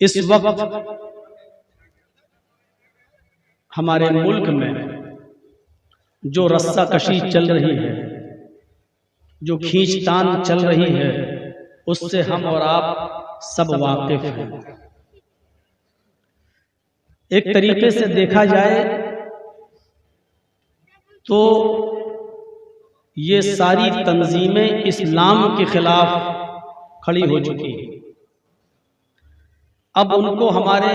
इस वक्त हमारे मुल्क में जो रस्साकशी चल रही है, जो खींचतान चल रही है, उससे हम और आप सब वाकिफ हैं। एक तरीके से देखा जाए तो ये सारी तंजीमें इस्लाम के खिलाफ खड़ी हो चुकी हैं। अब उनको हमारे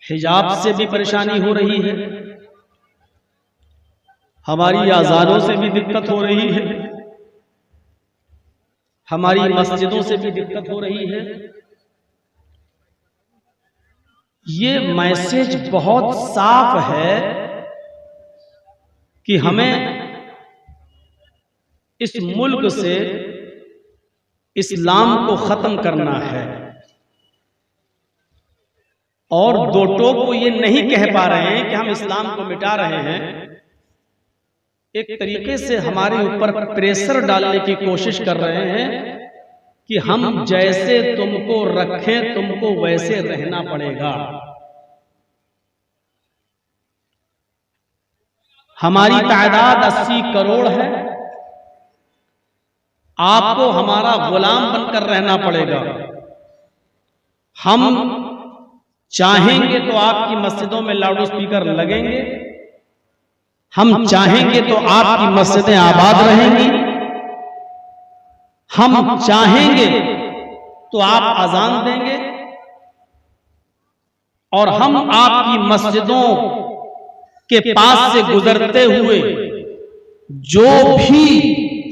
हिजाब से भी परेशानी हो रही है, हमारी आज़ानों से भी दिक्कत हो रही है, हमारी मस्जिदों से भी दिक्कत हो रही है। ये मैसेज बहुत साफ है कि हमें इस मुल्क से इस्लाम को खत्म करना है, और दो टोक को ये नहीं कह पा रहे हैं कि हम इस्लाम को मिटा रहे हैं। एक तरीके से हमारे ऊपर प्रेशर डालने की कोशिश कर रहे हैं कि हम जैसे तुमको रखें तुमको वैसे रहना पड़ेगा। हमारी तादाद 80 करोड़ है, आपको हमारा गुलाम बनकर रहना पड़ेगा। हम चाहेंगे तो आपकी मस्जिदों में लाउड स्पीकर लगेंगे, हम चाहेंगे तो आपकी मस्जिदें आबाद रहेंगी, हम चाहेंगे तो आप अजान देंगे, और हम आपकी मस्जिदों के पास से गुजरते हुए जो भी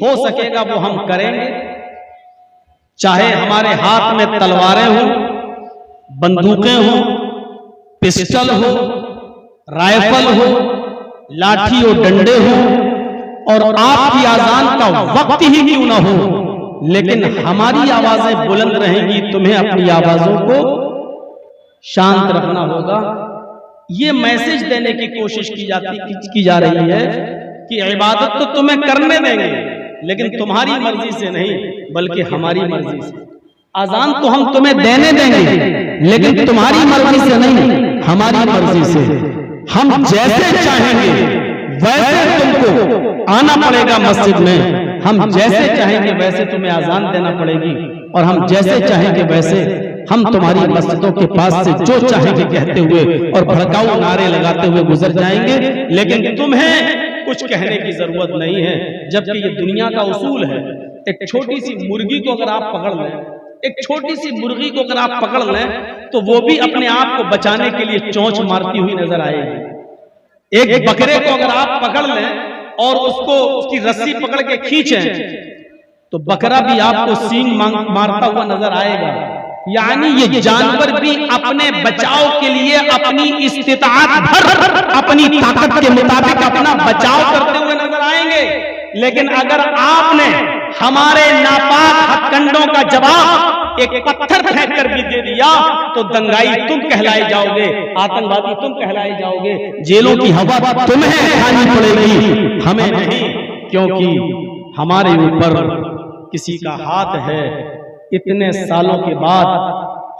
हो सकेगा वो हम करेंगे। चाहे हमारे हाथ में तलवारें हों, बंदूकें हों, पिस्टल हो, राइफल हो, लाठी और डंडे हो, और आपकी आजान का वक्त ही क्यों ना हो, लेकिन हमारी आवाजें बुलंद रहेंगी। तुम्हें अपनी आवाजों को शांत रखना होगा। ये मैसेज देने की कोशिश की जा रही है कि इबादत तो तुम्हें करने देंगे, लेकिन तुम्हारी मर्जी से नहीं बल्कि हमारी मर्जी से। अजान तो हम तुम्हें देने देंगे, लेकिन तुम्हारी मर्जी से नहीं हमारी मर्जी से। हम जैसे चाहेंगे वैसे तुमको आना पड़ेगा मस्जिद में, हम जैसे चाहेंगे वैसे तुम्हें अजान देना पड़ेगी, और हम जैसे चाहेंगे वैसे हम तुम्हारी मस्जिदों के पास से जो चाहेंगे कहते हुए और भड़काऊ नारे लगाते हुए गुजर जाएंगे। लेकिन तुम्हें कुछ कहने की जरूरत नहीं है, जबकि ये दुनिया का उसूल है। एक छोटी सी मुर्गी को अगर आप पकड़ लें, एक छोटी सी मुर्गी को अगर आप पकड़ लें तो वो भी अपने आप को बचाने के लिए चोंच मारती हुई नजर आएगी। एक बकरे को अगर आप पकड़ लें और उसको उसकी रस्सी पकड़ के खींचें तो बकरा भी आपको सींग मारता हुआ नजर आएगा। यानी ये जानवर भी अपने बचाव के लिए अपनी इस्तिताअत भर अपनी ताकत के मुताबिक अपना बचाव करते हुए नजर आएंगे। लेकिन अगर आपने हमारे नापाक हथकंडों का जवाब एक पत्थर फेंक कर भी दे दिया तो दंगाई तुम कहलाए जाओगे, आतंकवादी तुम कहलाए जाओगे, जेलों की हवा तुम्हें खानी पड़ेगी, हमें नहीं, क्योंकि हमारे ऊपर किसी का हाथ है। इतने सालों के बाद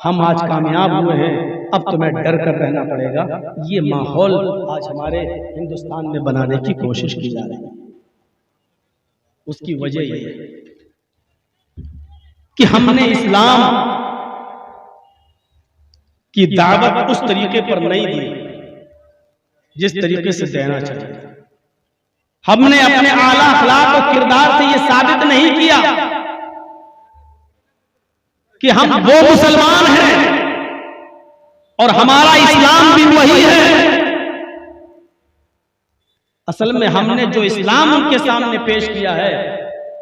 हम आज कामयाब हुए हैं, अब तुम्हें डर कर रहना पड़ेगा। ये माहौल आज हमारे हिंदुस्तान में बनाने की कोशिश की जा रही है। उसकी वजह यह है कि हमने इस्लाम की दावत उस तरीके पर नहीं दी जिस तरीके से देना चाहिए। हमने अपने आला अखलाक और किरदार से यह साबित नहीं किया कि हम वो मुसलमान हैं और हमारा इस्लाम भी वही है। असल में हमने जो इस्लाम उनके सामने पेश किया है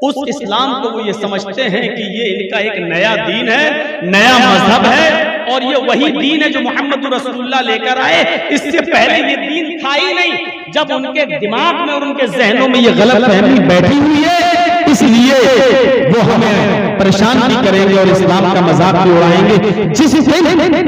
उस इस्लाम को वो ये समझते हैं कि ये इनका एक नया दीन है, नया मजहब है, और ये वही दीन है जो मोहम्मद रसूलुल्लाह लेकर आए। इससे पहले ये दीन था ही नहीं। जब उनके दिमाग में और उनके जहनों में ये गलतफहमी बैठी हुई है, इसलिए वो हमें परेशान भी करेंगे और इस्लाम का मजाक भी उड़ाएंगे। जिस दिन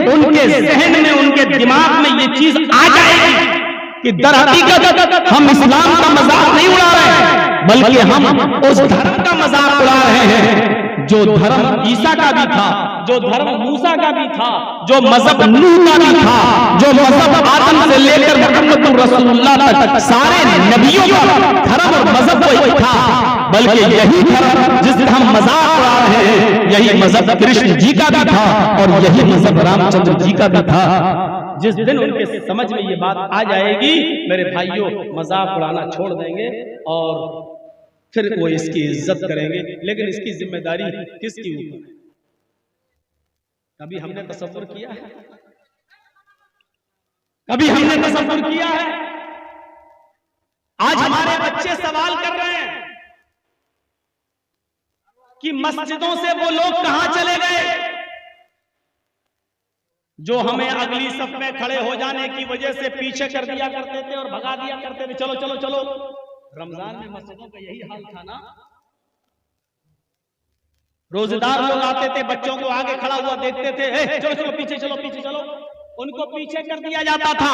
उनके जहन में उनके दिमाग में ये चीज आ जाएगी कि दर हकीकत हम इस्लाम का मजाक नहीं उड़ा रहे हैं बल्कि हम उस धर्म का मजाक उड़ा रहे हैं जो धर्म ईसा का भी था, जो धर्म मूसा का भी था, जो मजहब नूह का भी था, जो मजहब आदम से लेकर मुहम्मद रसूलुल्लाह तक सारे नबियों का धर्म और मजहब वही था। बल्कि यही धर्म जिससे हम मजाक उड़ा रहे हैं, यही मजहब कृष्ण जी का भी था और यही मजहब रामचंद्र जी का भी था। जिस दिन उनके समझ में ये बात आ जाएगी, मेरे भाइयों, मजाक उड़ाना छोड़ देंगे और फिर वो इसकी इज्जत करेंगे। लेकिन इसकी जिम्मेदारी किसकी ऊपर है? कभी हमने तसव्वुर किया है? कभी हमने तसव्वुर किया है? आज हमारे बच्चे सवाल कर रहे हैं कि मस्जिदों से वो लोग कहां चले गए जो हमें अगली सफ में खड़े हो जाने की वजह से पीछे कर दिया करते थे और भगा दिया करते थे। चलो चलो चलो। रमजान में मस्जिदों का यही हाल था ना। रोजेदार लोग आते थे, बच्चों को आगे खड़ा हुआ देखते थे, चलो चलो पीछे चलो पीछे चलो, उनको पीछे कर दिया जाता था।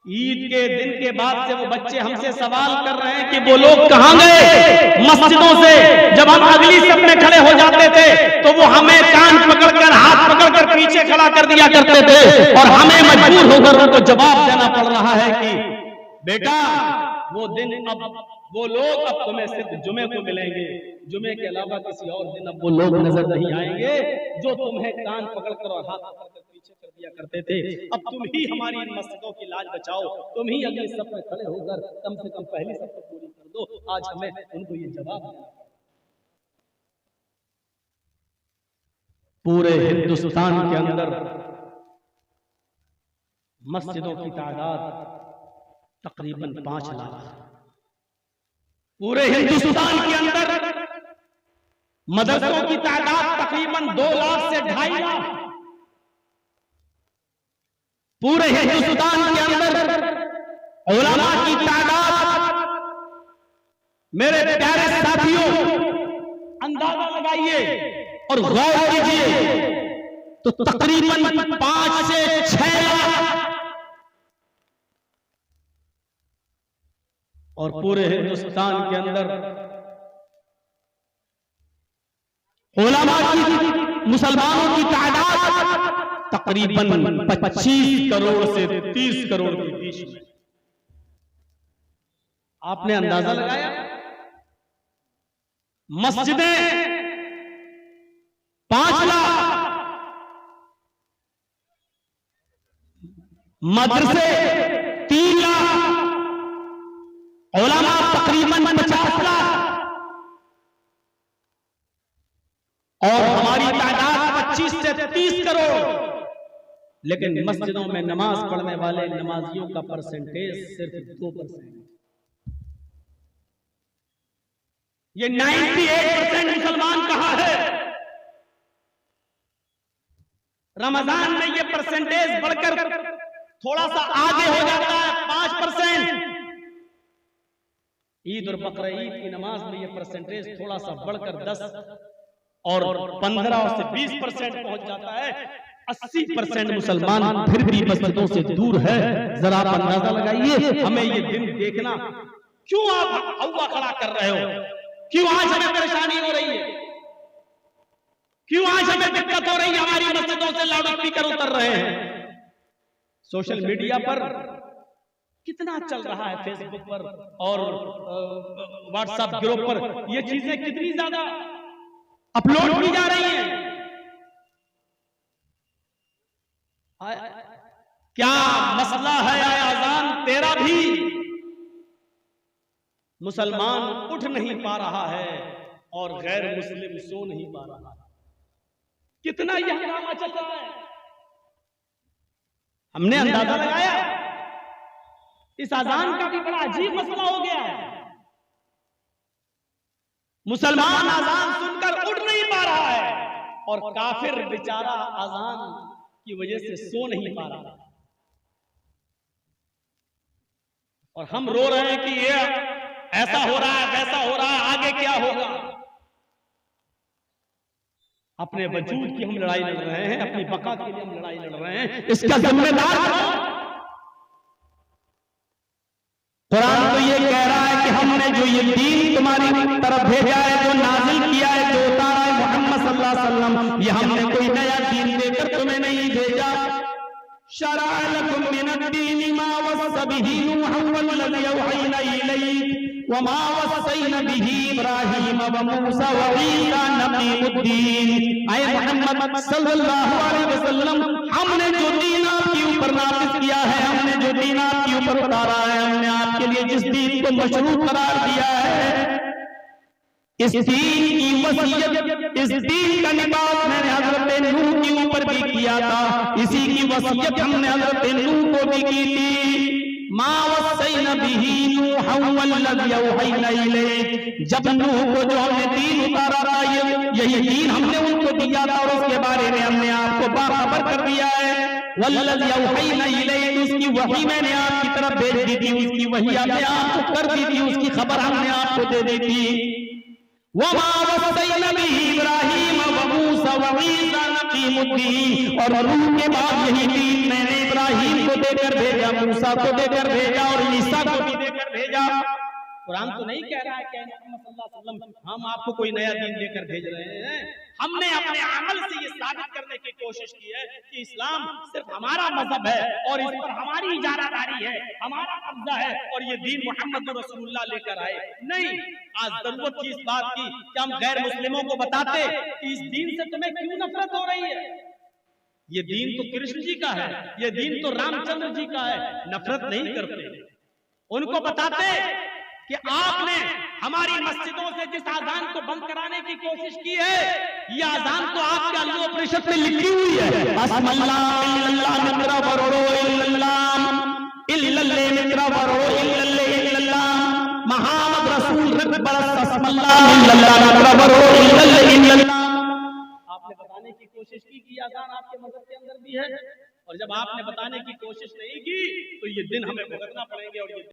ईद के दिन के बाद से वो बच्चे हमसे सवाल कर रहे हैं कि वो लोग कहां गए मस्जिदों से। जब हम अगली सफ में खड़े हो जाते थे तो वो हमें कान पकड़कर, हाथ पकड़कर पीछे खड़ा कर दिया करते थे और हमें मजबूर होकर उनको जवाब देना पड़ रहा है कि बेटा वो दिन अब, वो लोग अब तुम्हें सिर्फ जुमे को मिलेंगे, जुमे के अलावा किसी और दिन अब वो लोग नजर नहीं आएंगे जो तुम्हें कान पकड़कर और हाथ पकड़कर पीछे कर दिया करते थे। अब तुम ही हमारी इन मस्जिदों की लाज बचाओ, तुम ही अगली सफ में खड़े होकर कम से कम पहली सफ को पूरी कर दो। आज हमें उनको ये जवाब देना। पूरे हिंदुस्तान के अंदर मस्जिदों की तादाद तकरीबन 5 लाख। पूरे हिंदुस्तान के अंदर मदरसों की तादाद तकरीबन 2 लाख से 2.5 लाख। पूरे हिंदुस्तान के अंदर उलमा की तादाद, मेरे प्यारे साथियों, अंदाजा लगाइए और गौर कीजिए तो तकरीबन 5 से 6 लाख। और पूरे हिंदुस्तान के अंदर उलमा की, मुसलमानों की तादाद तकरीबन 25 करोड़ से 30 करोड़ के बीच में। आपने अंदाजा लगाया? मस्जिदें 5 लाख, मदरसे 3 लाख, उलमा तकरीबन 50 लाख और हमारी तादाद 25 से 30 करोड़। लेकिन मस्जिदों में नमाज पढ़ने वाले नमाजियों का परसेंटेज सिर्फ 2%। ये 98% मुसलमान कहां है? रमजान में ये परसेंटेज बढ़कर थोड़ा सा आगे हो जाता है, 5%। ईद और बकरा ईद की नमाज में ये परसेंटेज थोड़ा सा बढ़कर 10 और 15 से 20% पहुंच जाता है। 80% मुसलमान फिर भी मस्जिदों से दूर है। जरा आप अंदाजा लगाइए। हमें ये दिन देखना, क्यों आप हवा खड़ा कर रहे हो? क्यों आज हमें परेशानी हो रही है? क्यों आज हमें दिक्कत हो रही है? हमारी मस्जिदों से लाउड स्पीकर उतर रहे हैं। सोशल मीडिया पर कितना चल रहा है, फेसबुक पर और व्हाट्सएप ग्रुप पर ये चीजें कितनी ज्यादा अपलोड की जा रही हैं। क्या मसला है? अजान तेरा भी मुसलमान उठ नहीं पा रहा है और गैर मुस्लिम सो नहीं पा रहा है। कितना यह हंगामा चल रहा है। हमने अंदाजा लगाया इस अजान का भी बड़ा अजीब मसला हो गया है। मुसलमान अजान सुनकर उठ नहीं पा रहा है और काफिर बेचारा अजान की वजह से सो नहीं पा रहा। और हम रो रहे हैं कि ये ऐसा हो रहा है, वैसा हो रहा है, आगे क्या होगा। अपने वजूद की हम लड़ाई लड़ रहे हैं, अपनी बका के लिए हम लड़ाई लड़ रहे हैं। इसका जिम्मेदार कुरान तो ये कह रहा ये दीन तुम्हारी तरफ भेजा है, जो नाजिल किया है, जो उतारा है मोहम्मद सल्लल्लाहु अलैहि वसल्लम, ये हमने कोई नया दीन देकर तुम्हें नहीं भेजा। शरअ लकुम मिनद्दीनि मा वस्सा बिही नूहन वल्लज़ी अवहयना इलैक व मा वस्सैना बिही इब्राहीम व मूसा व ईसा नबीयुद्दीन। ऐ मोहम्मद सल्लल्लाहु अलैहि वसल्लम, हमने जो दीन आपके ऊपर नाज़िल किया है, हमने जो दीन आपके ऊपर उतारा है, हमने आपके लिए जिस दीन को मशरूअ करार दिया है, इस दीन की वसीयत, इस दीन का निबास मैंने हजरत नूह के ऊपर भी किया था, इसी की वसीयत हमने हजरत नूह को भी की थी। मा वस्सैना बिही नूहन वल्लज़ी अवहयना इलैक, जब नूह को जो हमने दीन उतारा था, यही दीन हमने उनको दिया था और उसके बारे में हमने आपको बाखबर कर दिया है। वल्लज़ी अवहयना इलैक, उसकी वही मैंने आपकी तरफ भेज दी थी, उसकी वही हमने आपको कर दी थी, उसकी खबर हमने आपको दे दी थी। वमा वस्सैना बिही इब्राहीम व मूसा व ईसा नबीयुद्दीन, और नूह के बाद यही दीन मैंने इब्राहीम को देकर भेजा, मूसा को देकर भेजा और ईसा को भी देकर भेजा। कुरान तो नहीं कह रहा है कि मोहम्मद सल्लल्लाहु अलैहि वसल्लम हम आपको कोई नया दीन देकर भेज रहे हैं। हमने अपने अमल से ये साबित करने की कोशिश की है कि इस्लाम सिर्फ हमारा मजहब है और इस पर हमारी इजारादारी है, हमारा कब्जा है, और ये दीन मोहम्मद रसूलुल्लाह लेकर आए। नहीं, आज जरूरत थी इस बात की कि हम गैर मुस्लिमों को बताते कि इस दीन से तुम्हें क्यों नफरत हो रही है। ये दीन तो कृष्ण जी का है, ये दीन तो रामचंद्र जी का है, नफरत नहीं करते। उनको बताते कि आपने हमारी मस्जिदों से जिस आजान को बंद कराने की कोशिश की है, ये आजान तो आपके अल्लाह उपनिषद में लिखी हुई है। मोहम्मद रसूल आपने बताने की कोशिश की कि आजान आपके मजहब के अंदर भी है, और जब आपने बताने की कोशिश नहीं की तो ये दिन हमें भुगतना पड़ेंगे। और ये